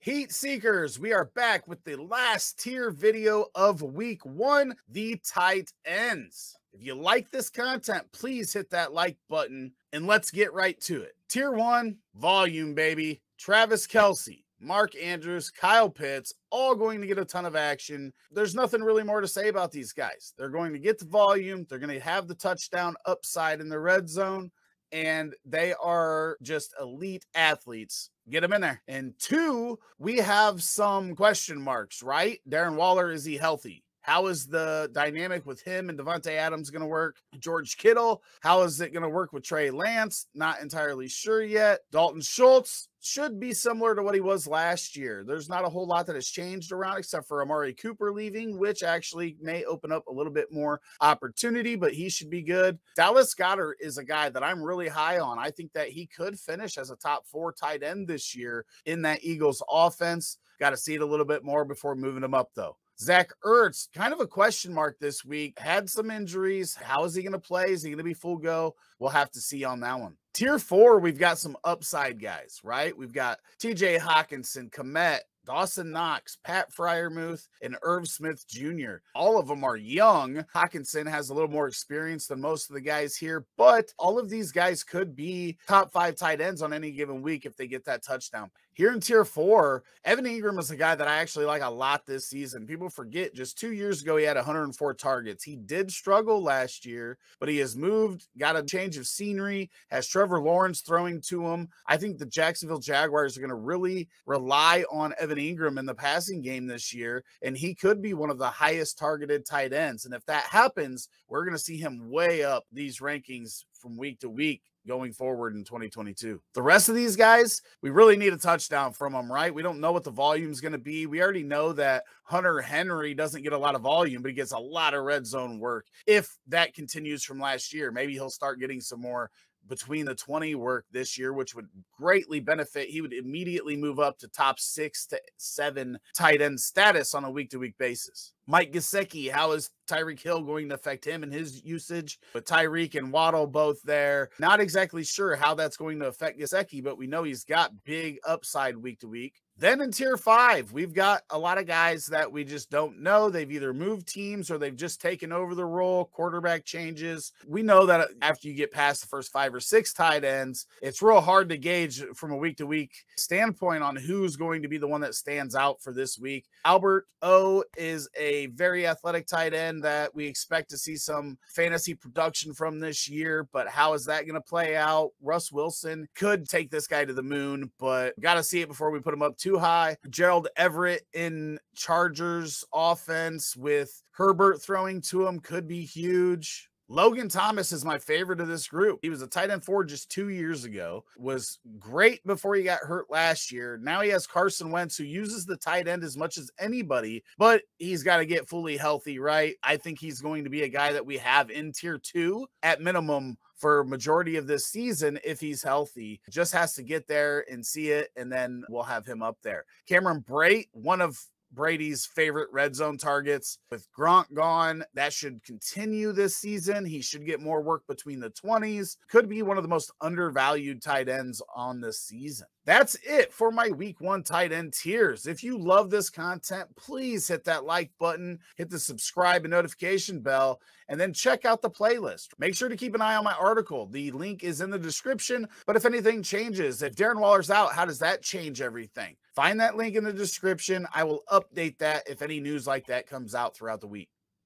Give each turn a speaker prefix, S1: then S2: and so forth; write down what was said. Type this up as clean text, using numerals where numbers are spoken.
S1: Heat Seekers, we are back with the last tier video of week 1, the tight ends. If you like this content, please hit that like button and let's get right to it. Tier 1, volume, baby. Travis Kelce, Mark Andrews, Kyle Pitts, all going to get a ton of action. There's nothing really more to say about these guys. They're going to get the volume. They're going to have the touchdown upside in the red zone, and they are just elite athletes. Get them in there. And 2, we have some question marks, right? Darren Waller, is he healthy? How is the dynamic with him and Devontae Adams going to work? George Kittle, how is it going to work with Trey Lance? Not entirely sure yet. Dalton Schultz should be similar to what he was last year. There's not a whole lot that has changed around except for Amari Cooper leaving, which actually may open up a little bit more opportunity, but he should be good. Dallas Goedert is a guy that I'm really high on. I think that he could finish as a top 4 tight end this year in that Eagles offense. Got to see it a little bit more before moving him up, though. Zach Ertz, kind of a question mark this week. Had some injuries. How is he going to play? Is he going to be full go? We'll have to see on that one. Tier 4, we've got some upside guys, right? We've got TJ Hawkinson, Kmet, Dawson Knox, Pat Freiermuth, and Irv Smith Jr. All of them are young. Hawkinson has a little more experience than most of the guys here, but all of these guys could be top 5 tight ends on any given week if they get that touchdown. Here in tier 4, Evan Ingram is a guy that I actually like a lot this season. People forget just 2 years ago, he had 104 targets. He did struggle last year, but he has moved, got a change of scenery, has Trevor Lawrence throwing to him. I think the Jacksonville Jaguars are going to really rely on Evan Ingram in the passing game this year, and he could be one of the highest targeted tight ends. And if that happens, we're going to see him way up these rankings from week to week going forward in 2022. The rest of these guys, we really need a touchdown from them, right? We don't know what the volume is going to be. We already know that Hunter Henry doesn't get a lot of volume, but he gets a lot of red zone work. If that continues from last year, maybe he'll start getting some more between the 20 work this year, which would greatly benefit. He would immediately move up to top 6 to 7 tight end status on a week-to-week basis. Mike Gesicki, how is Tyreek Hill going to affect him and his usage? With Tyreek and Waddle both there, not exactly sure how that's going to affect Gesicki, but we know he's got big upside week to week. Then in tier 5, we've got a lot of guys that we just don't know. They've either moved teams or they've just taken over the role, quarterback changes. We know that after you get past the first 5 or 6 tight ends, it's real hard to gauge from a week-to-week standpoint on who's going to be the one that stands out for this week. Albert O is a very athletic tight end that we expect to see some fantasy production from this year, but how is that going to play out? Russ Wilson could take this guy to the moon, but got to see it before we put him up too high. Gerald Everett in Chargers offense with Herbert throwing to him could be huge. Logan Thomas is my favorite of this group. He was a tight end 4 just 2 years ago, was great before he got hurt last year. Now he has Carson Wentz, who uses the tight end as much as anybody, but he's got to get fully healthy, right? I think he's going to be a guy that we have in tier 2 at minimum for majority of this season if he's healthy. Just has to get there and see it, and then we'll have him up there. Cameron Brate, one of Brady's favorite red zone targets. With Gronk gone, that should continue this season. He should get more work between the 20s. Could be one of the most undervalued tight ends on this season. That's it for my week 1 tight end tiers. If you love this content, please hit that like button, hit the subscribe and notification bell, and then check out the playlist. Make sure to keep an eye on my article. The link is in the description, but if anything changes, if Darren Waller's out, how does that change everything? Find that link in the description. I will update that if any news like that comes out throughout the week.